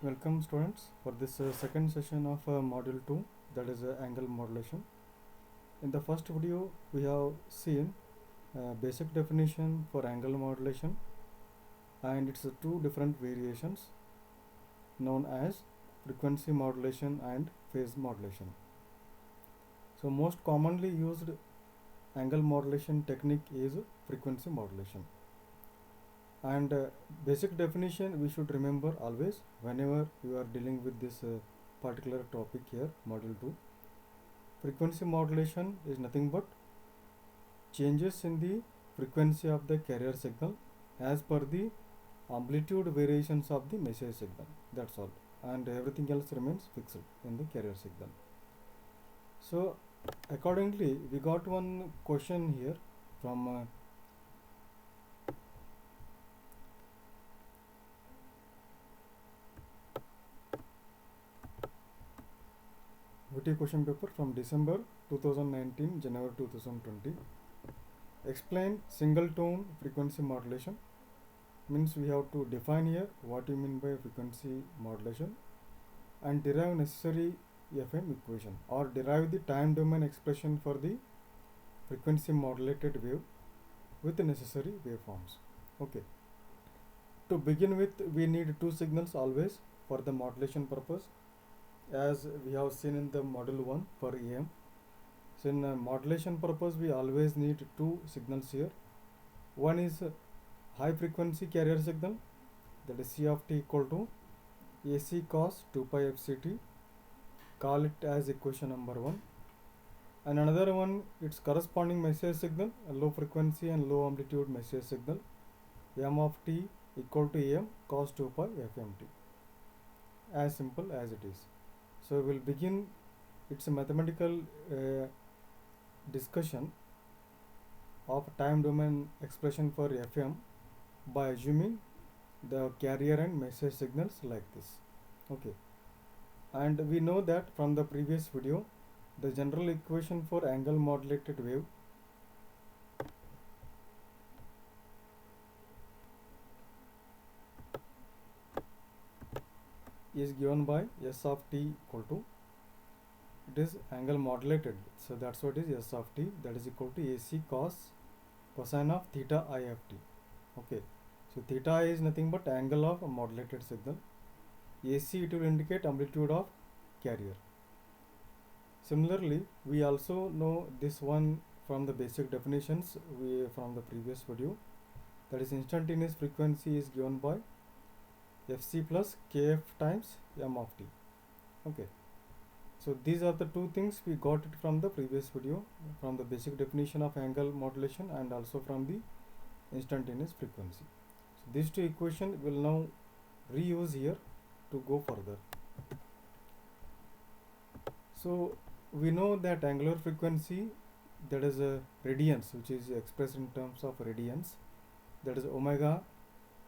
Welcome students for this second session of module 2, that is angle modulation. In the first video we have seen basic definition for angle modulation and its two different variations known as frequency modulation and phase modulation. So most commonly used angle modulation technique is frequency modulation. And basic definition we should remember always whenever you are dealing with this particular topic here, module 2. Frequency modulation is nothing but changes in the frequency of the carrier signal as per the amplitude variations of the message signal. That's all, and everything else remains fixed in the carrier signal. So accordingly we got one question here from VT question paper from December 2019, January 2020. Explain single tone frequency modulation. Means we have to define here what you mean by frequency modulation and derive necessary FM equation or derive the time domain expression for the frequency modulated wave with the necessary waveforms. Okay. To begin with, we need two signals always for the modulation purpose, as we have seen in the module 1 for AM. So in modulation purpose we always need two signals here. One is high frequency carrier signal, that is C of t equal to AC cos 2 pi fct, call it as equation number 1. And another one, its corresponding message signal, a low frequency and low amplitude message signal, m of t equal to am cos 2 pi fmt. As simple as it is. So we will begin its mathematical discussion of time domain expression for FM by assuming the carrier and message signals like this. Okay, and we know that from the previous video the general equation for angle modulated wave is given by S of t equal to, it is angle modulated, so that's what is S of t, that is equal to AC cos cosine of theta I of t. Okay, so theta I is nothing but angle of a modulated signal. AC, it will indicate amplitude of carrier. Similarly, we also know this one from the basic definitions from the previous video, that is instantaneous frequency is given by Fc plus Kf times m of t. Okay, so these are the two things we got it from the previous video, from the basic definition of angle modulation and also from the instantaneous frequency. So these two equations will now reuse here to go further. So we know that angular frequency, that is a radians, which is expressed in terms of radians, that is omega,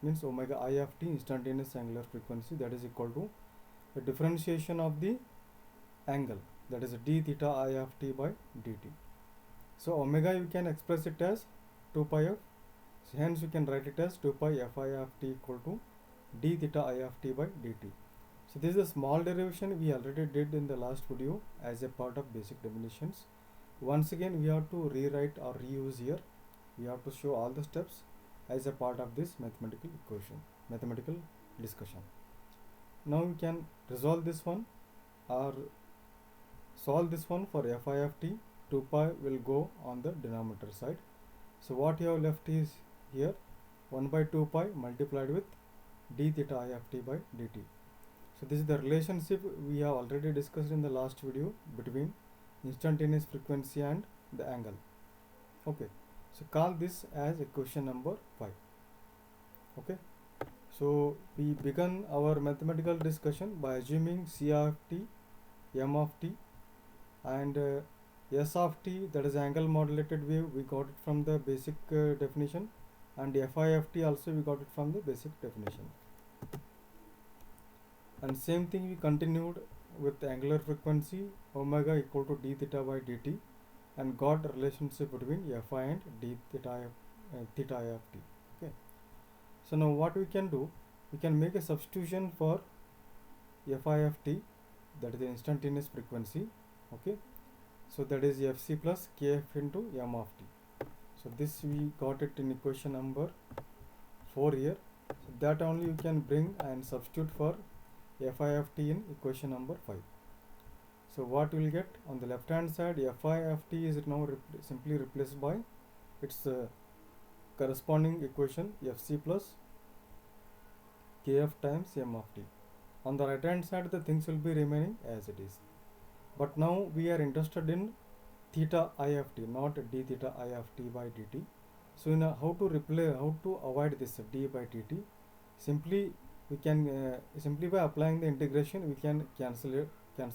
means omega I of t instantaneous angular frequency, that is equal to the differentiation of the angle, that is d theta I of t by dt. So omega you can express it as 2 pi f, so hence you can write it as 2 pi fi of t equal to d theta I of t by dt. So this is a small derivation we already did in the last video as a part of basic definitions. Once again we have to rewrite or reuse here. We have to show all the steps as a part of this mathematical discussion. Now we can resolve this one or solve this one for fi of t. 2 pi will go on the denominator side. So what you have left is here 1 by 2 pi multiplied with d theta I of t by dt. So this is the relationship we have already discussed in the last video between instantaneous frequency and the angle. Okay, so call this as equation number 5. Okay, so we began our mathematical discussion by assuming C of t, m of t and S of t, that is angle modulated wave, we got it from the basic definition, and Fi of t also we got it from the basic definition. And same thing we continued with angular frequency omega equal to d theta by dt and got a relationship between Fi and d theta I of t. Okay, so now what we can do, we can make a substitution for fi of t, that is the instantaneous frequency. Okay, so that is fc plus kf into m of t. So this we got it in equation number 4 here. So that only you can bring and substitute for fi of t in equation number 5. So what we will get on the left hand side, fi of t is now simply replaced by its corresponding equation fc plus kf times m of t. On the right hand side the things will be remaining as it is. But now we are interested in theta I of t, not d theta I of t by dt. So in how to avoid this d by dt, simply we can simply by applying the integration we can cancel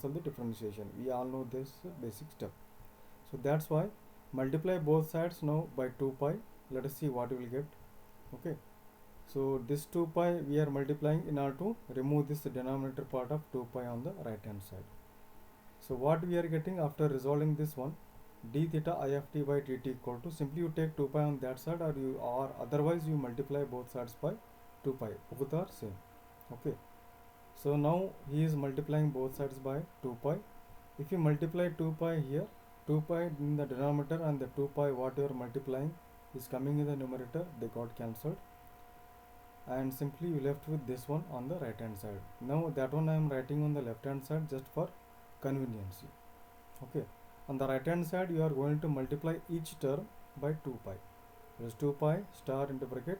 the differentiation. We all know this basic step. So that's why multiply both sides now by 2 pi. Let us see what we will get. Okay, so this 2 pi we are multiplying in order to remove this denominator part of 2 pi on the right hand side. So what we are getting after resolving this one, d theta I of t by dt equal to, simply you take 2 pi on that side, or otherwise you multiply both sides by 2 pi, both are same. Okay, so now he is multiplying both sides by 2 pi. If you multiply 2 pi here, 2 pi in the denominator and the 2 pi what you are multiplying is coming in the numerator, they got cancelled, and simply you left with this one on the right hand side. Now that one I am writing on the left hand side just for convenience. Okay, on the right hand side you are going to multiply each term by 2 pi. There is 2 pi star into bracket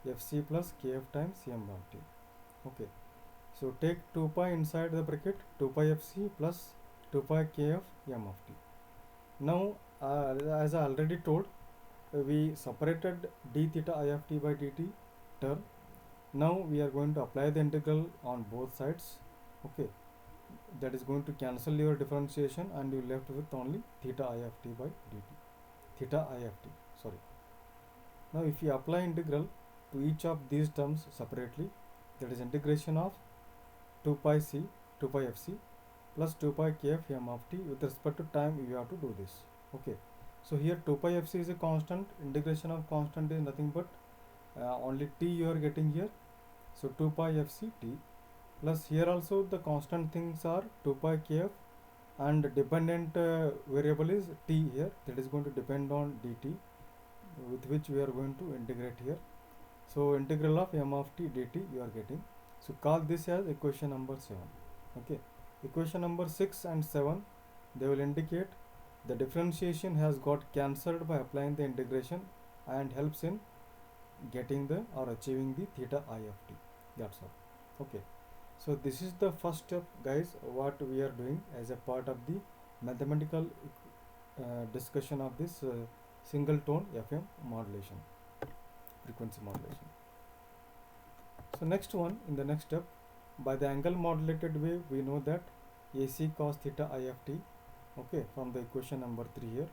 fc plus kf times m of t. Okay, so take 2 pi inside the bracket, 2 pi fc plus 2 pi kf m of t. Now as I already told, we separated d theta I of t by dt term. Now we are going to apply the integral on both sides. Okay, that is going to cancel your differentiation and you left with only theta I of t by dt, theta I of t, sorry. Now if you apply integral to each of these terms separately, that is integration of 2 pi c, 2 pi fc plus 2 pi kf m of t, with respect to time you have to do this. Okay, so here 2 pi fc is a constant, integration of constant is nothing but only t you are getting here. So 2 pi fc t, plus here also the constant things are 2 pi kf, and dependent variable is t here, that is going to depend on dt, with which we are going to integrate here. So integral of m of t dt you are getting. So call this as equation number 7. Okay, equation number 6 and 7, they will indicate the differentiation has got cancelled by applying the integration and helps in getting the or achieving the theta I of t. That's all. Okay, so this is the first step, guys, what we are doing as a part of the mathematical discussion of this single tone FM modulation, frequency modulation. So next one, in the next step, by the angle modulated wave, we know that AC cos theta I of t. Okay, from the equation number 3 here.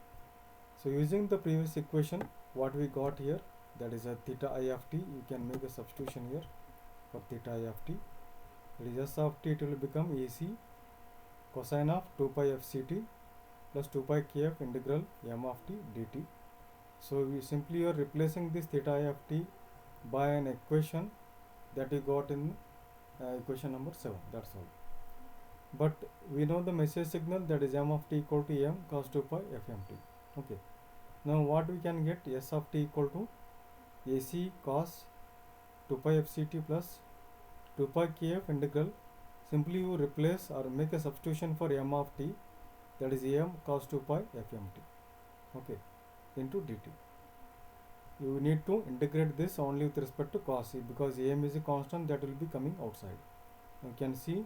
So using the previous equation, what we got here, that is a theta I of t, you can make a substitution here for theta I of t. It is s of t, it will become AC cosine of 2 pi fct plus 2 pi kf integral m of t dt. So we simply are replacing this theta I of t by an equation that we got in equation number 7, that's all. But we know the message signal, that is m of t equal to m cos 2 pi fmt. Okay, now what we can get, s of t equal to AC cos 2 pi fct plus 2 pi kf integral, simply you replace or make a substitution for m of t, that is am cos 2 pi fmt. Okay, into dt. You need to integrate this only with respect to cos, because am is a constant that will be coming outside. You can see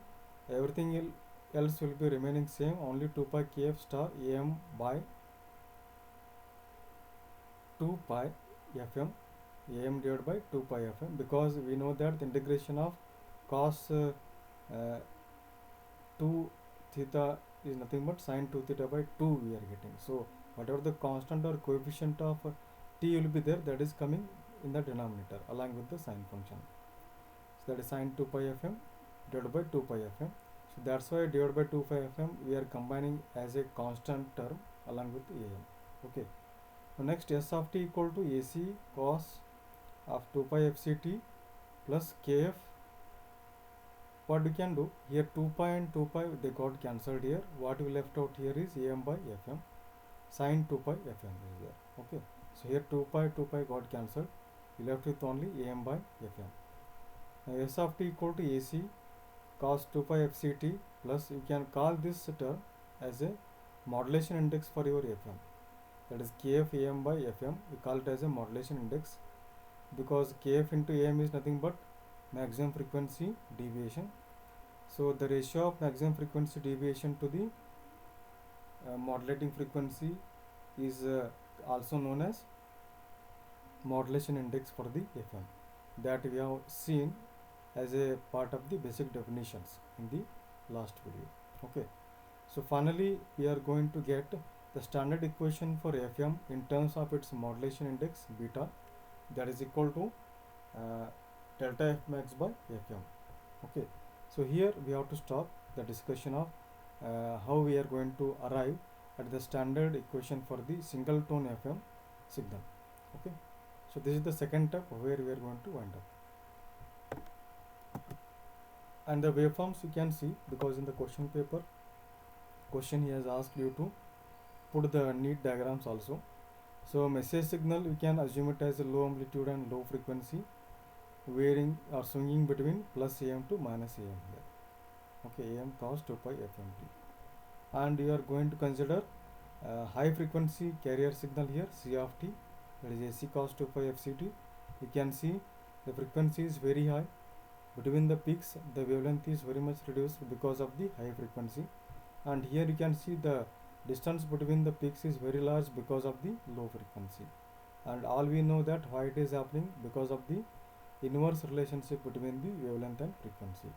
everything else will be remaining same, only 2 pi kf star am by 2 pi fm, am divided by 2 pi fm, because we know that the integration of cos 2 theta is nothing but sin 2 theta by 2 we are getting. So whatever the constant or coefficient of t will be there, that is coming in the denominator along with the sine function. So that is sin 2 pi fm divided by 2 pi fm. So that's why divided by 2 pi fm we are combining as a constant term along with am. Okay, so next s of t equal to AC cos of 2 pi fct plus kf what we can do here, 2 pi and 2 pi they got cancelled here. What we left out here is am by fm, sin 2 pi fm is there. Okay, so here 2 pi got cancelled, we left with only am by fm. Now s of t equal to ac cos 2 pi fct plus, you can call this term as a modulation index for your fm, that is kf am by fm. We call it as a modulation index because kf into am is nothing but maximum frequency deviation. So the ratio of maximum frequency deviation to the modulating frequency is also known as modulation index for the fm, that we have seen as a part of the basic definitions in the last video. Okay, so finally we are going to get the standard equation for fm in terms of its modulation index beta, that is equal to delta f max by fm. Okay, so here we have to stop the discussion of how we are going to arrive at the standard equation for the single tone fm signal. Okay, so this is the second step where we are going to wind up. And the waveforms you can see, because in the question paper he has asked you to put the neat diagrams also. So message signal, you can assume it as a low amplitude and low frequency, varying or swinging between plus am to minus am here. Okay, am cos 2 pi fmt. And you are going to consider high frequency carrier signal here, c of t, that is ac cos 2 pi fct. You can see the frequency is very high. Between the peaks the wavelength is very much reduced because of the high frequency, and here you can see the distance between the peaks is very large because of the low frequency. And all we know that why it is happening, because of the inverse relationship between the wavelength and frequency.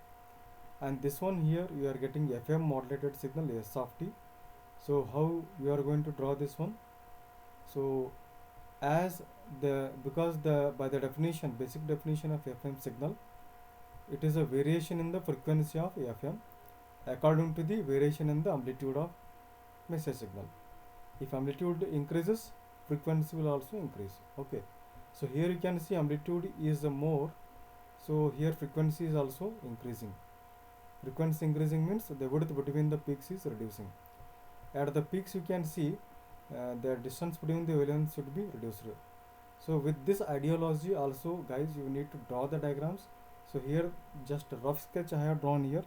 And this one here you are getting fm modulated signal s of t. So how you are going to draw this one? So as the, because the by the definition, basic definition of fm signal, it is a variation in the frequency of fm according to the variation in the amplitude of message signal. If amplitude increases, frequency will also increase. Okay, so here you can see amplitude is more, so here frequency is also increasing. Frequency increasing means the width between the peaks is reducing. At the peaks you can see the distance between the wavelengths should be reduced. So with this ideology also, guys, you need to draw the diagrams. So here just a rough sketch I have drawn here,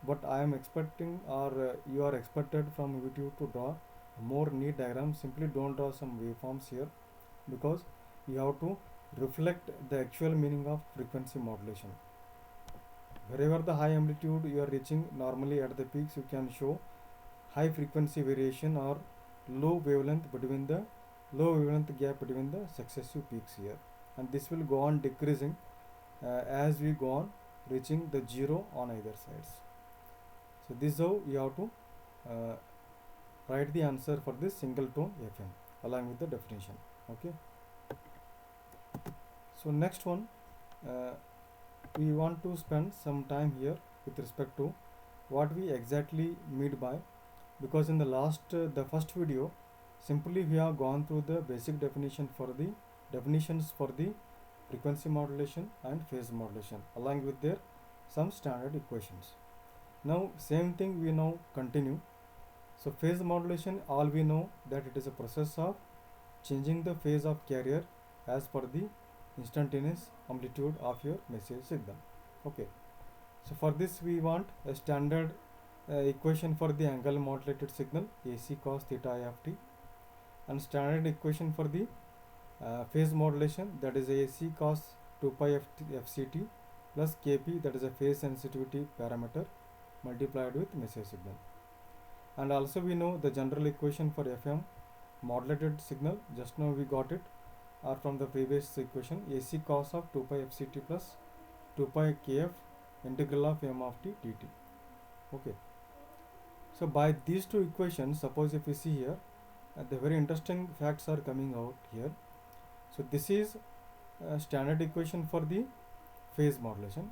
but I am expecting, or you are expected from YouTube to draw more neat diagrams. Simply don't draw some waveforms here, because you have to reflect the actual meaning of frequency modulation. Wherever the high amplitude you are reaching, normally at the peaks you can show high frequency variation or low wavelength gap between the successive peaks here, and this will go on decreasing as we go on reaching the zero on either sides. So this is how you have to write the answer for this single tone fm along with the definition. Okay, so next one, we want to spend some time here with respect to what we exactly mean by, because in the last the first video simply we have gone through the basic definitions for the frequency modulation and phase modulation along with their some standard equations. Now same thing we now continue. So phase modulation, all we know that it is a process of changing the phase of carrier as per the instantaneous amplitude of your message signal. Okay, so for this we want a standard equation for the angle modulated signal, AC cos theta I of t, and standard equation for the phase modulation, that is AC cos 2 pi fct plus kp, that is a phase sensitivity parameter multiplied with message signal. And also we know the general equation for fm modulated signal, just now we got it, or from the previous equation, AC cos of 2 pi fct plus 2 pi kf integral of m of t dt. Okay, so by these two equations, suppose if we see here, the very interesting facts are coming out here. So this is a standard equation for the phase modulation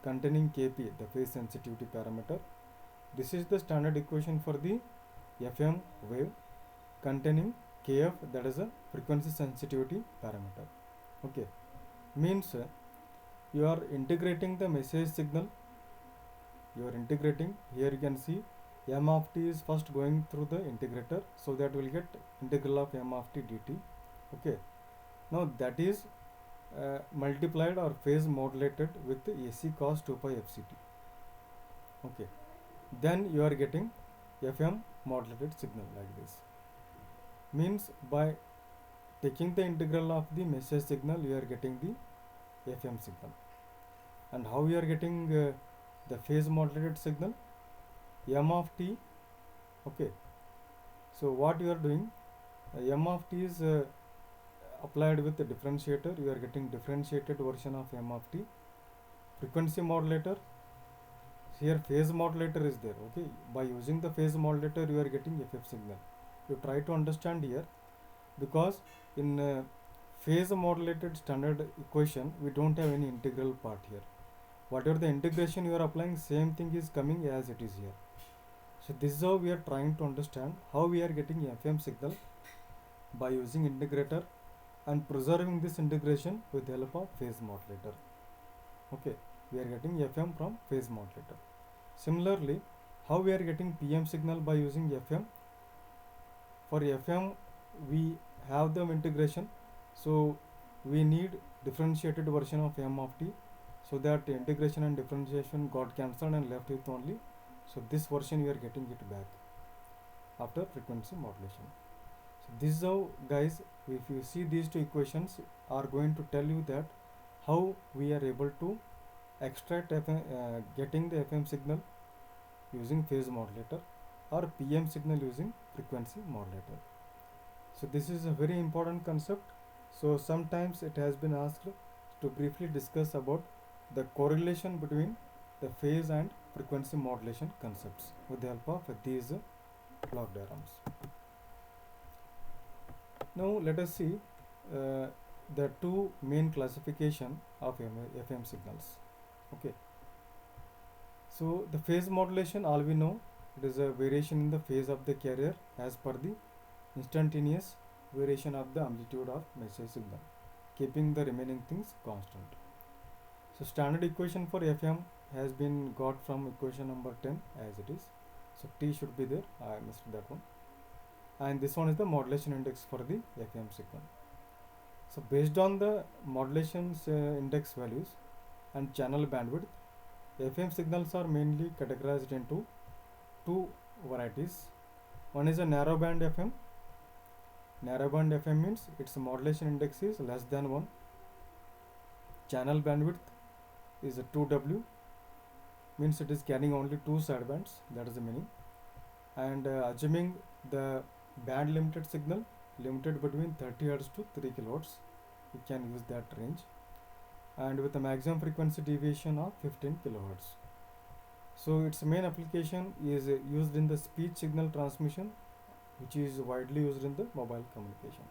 containing kp, the phase sensitivity parameter. This is the standard equation for the fm wave containing kf, that is a frequency sensitivity parameter. Okay, means you are integrating the message signal you are integrating. Here you can see m of t is first going through the integrator, so that will get integral of m of t dt. Okay, now that is multiplied or phase modulated with AC cos 2 pi fct. Okay, then you are getting FM modulated signal like this. Means by taking the integral of the message signal, you are getting the FM signal. And how you are getting the phase modulated signal? M of t. Okay, so what you are doing, M of t is applied with the differentiator. You are getting differentiated version of M of t. Frequency modulator, here phase modulator is there. Okay, by using the phase modulator you are getting FF signal. You try to understand here, because in phase modulated standard equation we don't have any integral part here. Whatever the integration you are applying, same thing is coming as it is here. So this is how we are trying to understand how we are getting FM signal by using integrator and preserving this integration with the help of phase modulator. Okay, we are getting FM from phase modulator. Similarly, how we are getting PM signal by using FM? For FM we have the integration, so we need differentiated version of M of t, so that integration and differentiation got cancelled and left with only. So this version we are getting it back after frequency modulation. So this is how, guys, if you see these two equations are going to tell you that how we are able to extract getting the FM signal using phase modulator or PM signal using frequency modulator. So this is a very important concept. So sometimes it has been asked to briefly discuss about the correlation between the phase and frequency modulation concepts with the help of these block diagrams. Now let us see the two main classification of FM signals. Okay, so the phase modulation, all we know, it is a variation in the phase of the carrier as per the instantaneous variation of the amplitude of message signal, keeping the remaining things constant. So standard equation for FM has been got from equation number 10 as it is. So T should be there, I missed that one. And this one is the modulation index for the FM signal. So based on the modulation index values and channel bandwidth, FM signals are mainly categorized into two varieties. One is a narrowband FM. Narrowband FM means its modulation index is less than 1. Channel bandwidth is a 2W, means it is carrying only two sidebands, that is the meaning. And assuming the band limited signal limited between 30 Hz to 3 kHz, you can use that range, and with a maximum frequency deviation of 15 kHz. So its main application is used in the speech signal transmission, which is widely used in the mobile communication.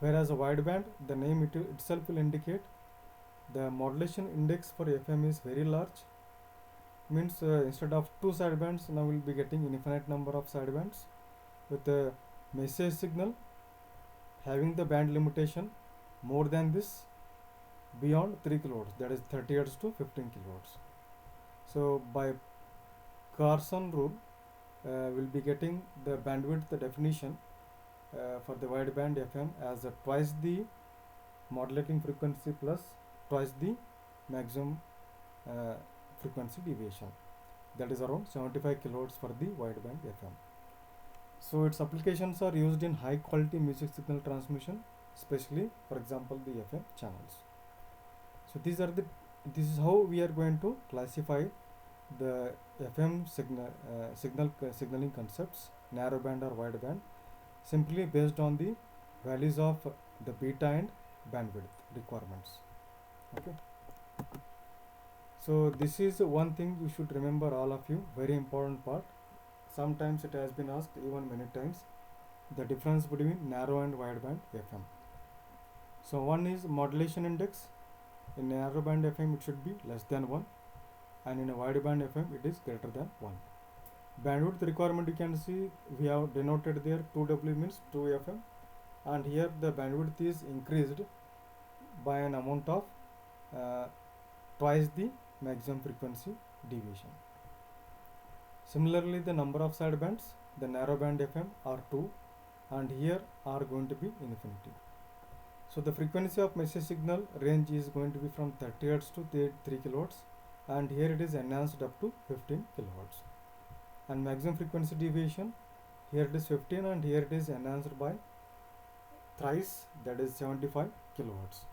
Whereas a wideband, the name itself will indicate the modulation index for FM is very large, means instead of two sidebands, now we'll be getting infinite number of sidebands, with the message signal having the band limitation more than this beyond 3 kHz, that is 30 Hz to 15 kHz. So by Carson rule, we'll be getting the bandwidth definition for the wideband FM as twice the modulating frequency plus twice the maximum frequency deviation, that is around 75 kHz for the wideband FM. So its applications are used in high quality music signal transmission, especially for example the FM channels. So this is how we are going to classify the FM signaling concepts, narrowband or wideband, simply based on the values of the beta and bandwidth requirements. Okay, so this is one thing you should remember, all of you, very important part. Sometimes it has been asked even many times, the difference between narrow and wideband FM. So one is modulation index. In narrowband FM it should be less than 1, and in a wideband FM it is greater than 1. Bandwidth requirement, you can see we have denoted there 2W means 2 FM, and here the bandwidth is increased by an amount of twice the maximum frequency deviation. Similarly, the number of sidebands, the narrowband FM are 2 and here are going to be infinity. So the frequency of message signal range is going to be from 30 Hz to 3 kHz, and here it is enhanced up to 15 kHz. And maximum frequency deviation, here it is 15 and here it is enhanced by thrice, that is 75 kHz.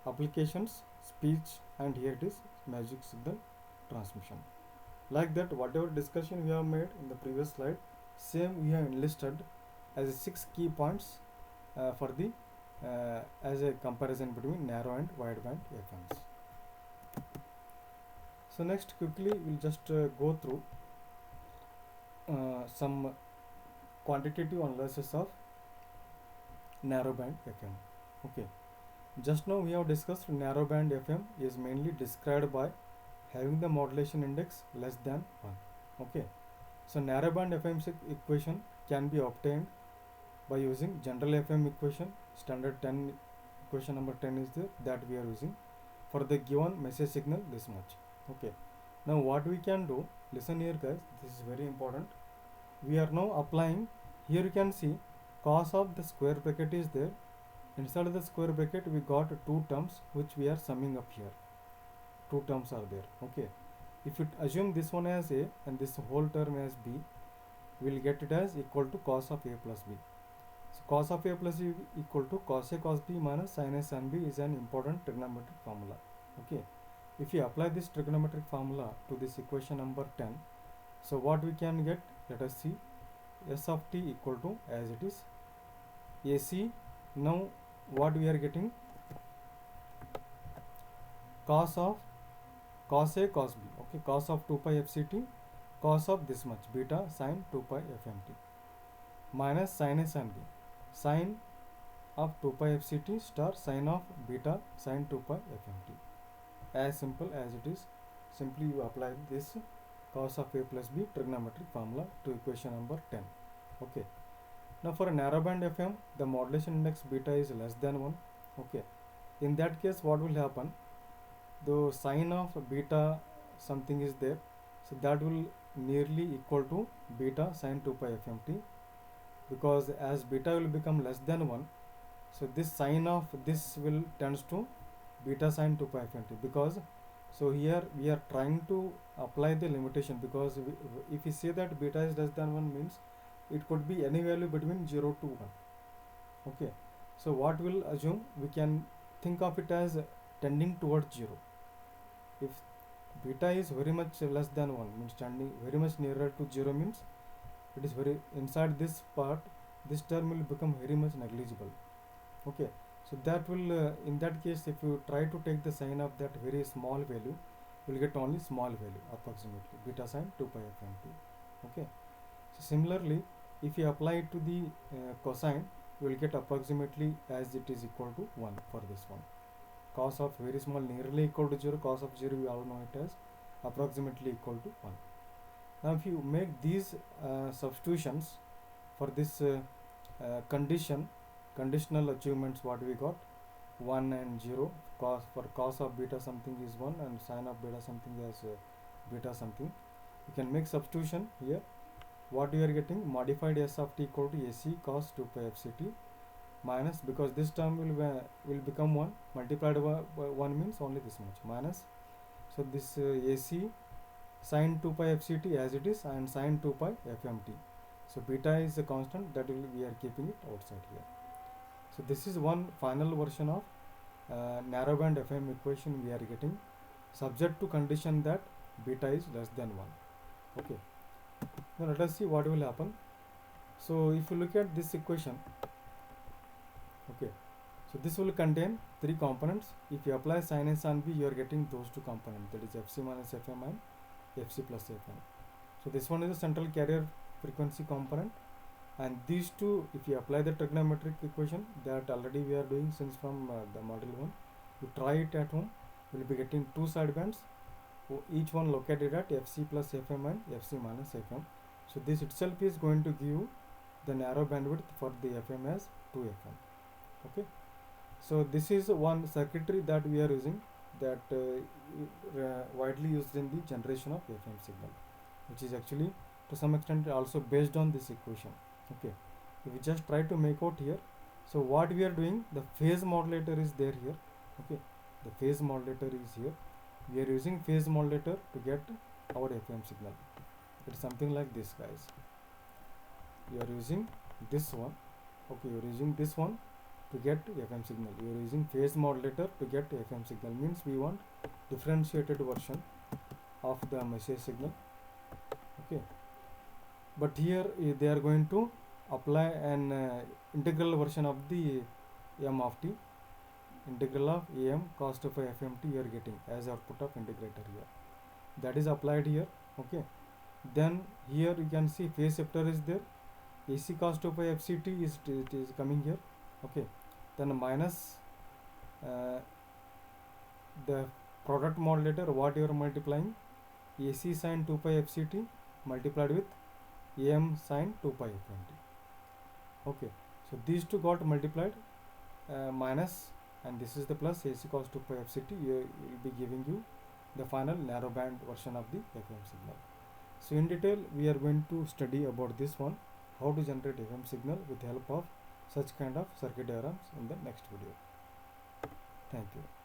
Applications, speech, and here it is magic signal transmission. Like that, whatever discussion we have made in the previous slide, same we have enlisted as 6 key points for the as a comparison between narrow and wideband FMs. So next, quickly we'll just go through some quantitative analysis of narrowband FM. Okay, just now we have discussed narrowband FM is mainly described by having the modulation index less than 1. Okay, so narrowband FM equation can be obtained by using general FM equation. Standard 10 equation number 10 is there that we are using for the given message signal this much. Okay, now what we can do, listen here guys, this is very important. We are now applying, here you can see cos of the square bracket is there. Inside of the square bracket we got two terms which we are summing up here. Two terms are there. Okay, if you assume this one as A and this whole term as B, we will get it as equal to cos of A plus B. So cos of A plus B equal to cos A cos B minus sin A sin B is an important trigonometric formula. Okay, if you apply this trigonometric formula to this equation number 10, so what we can get, let us see, S of t equal to, as it is, AC. Now what we are getting, cos of cos A cos B. Okay, cos of 2 pi fct, cos of this much beta sin 2 pi fmt minus sin A sin B, sin of 2 pi fct star sin of beta sin 2 pi fmt. As simple as it is, simply you apply this cos of A plus B trigonometric formula to equation number 10. Okay, now for a narrowband FM, the modulation index beta is less than 1. Okay, in that case what will happen, the sin of beta something is there, so that will nearly equal to beta sin 2 pi fmt, because as beta will become less than 1, so this sin of this will tends to beta sin 2 pi fmt, because so here we are trying to apply the limitation, because if we say that beta is less than 1 means it could be any value between 0 to 1. Okay, so what we'll assume, we can think of it as tending towards 0. If beta is very much less than 1 means tending very much nearer to 0 means it is very inside this part, this term will become very much negligible. Okay, so that will in that case, if you try to take the sign of that very small value, you will get only small value approximately beta sin 2 pi fmt. Okay, so similarly if you apply it to the cosine, you will get approximately as it is equal to 1 for this one. Cos of very small nearly equal to 0, cos of 0 we all know it as approximately equal to 1. Now if you make these substitutions for this conditional achievements, what we got, 1 and 0, cos for cos of beta something is 1 and sin of beta something as beta something, you can make substitution here. What you are getting, modified S of t equal to AC cos 2 pi fct minus, because this term will become 1 multiplied by 1 means only this much minus, so this AC sin 2 pi fct as it is and sin 2 pi fmt. So beta is a constant, that will we are keeping it outside here. So this is one final version of narrowband FM equation we are getting, subject to condition that beta is less than 1. Okay, now let us see what will happen. So if you look at this equation, okay, so this will contain three components. If you apply sin A sin B, you are getting those two components, that is FC minus FM and FC plus FM. So this one is the central carrier frequency component, and these two, if you apply the trigonometric equation that already we are doing since from the module 1, you try it at home, you will be getting two side bands, each one located at FC plus FM and FC minus FM. So this itself is going to give you the narrow bandwidth for the FM as 2FM. Okay, so this is one circuitry that we are using, that widely used in the generation of FM signal, which is actually to some extent also based on this equation. Okay, if we just try to make out here, so what we are doing, the phase modulator is there here. Okay, the phase modulator is here. We are using phase modulator to get our FM signal. It's something like this, guys. You are using this one. Okay, you are using this one to get FM signal. You are using phase modulator to get FM signal. Means we want differentiated version of the message signal. Okay, but here they are going to apply an integral version of the m of t, integral of am cos 2 phi fmt you are getting as output of integrator here. That is applied here. Okay, then here you can see phase shifter is there. AC cos 2 phi fct is coming here. Okay, then minus the product modulator, what you are multiplying, AC sin 2 pi fct multiplied with am sin 2 pi fmt. Okay, so these two got multiplied, minus, and this is the plus AC cos 2 pi fct. Will be giving you the final narrow band version of the FM signal. So in detail we are going to study about this one, how to generate FM signal with help of such kind of circuit diagrams in the next video. Thank you.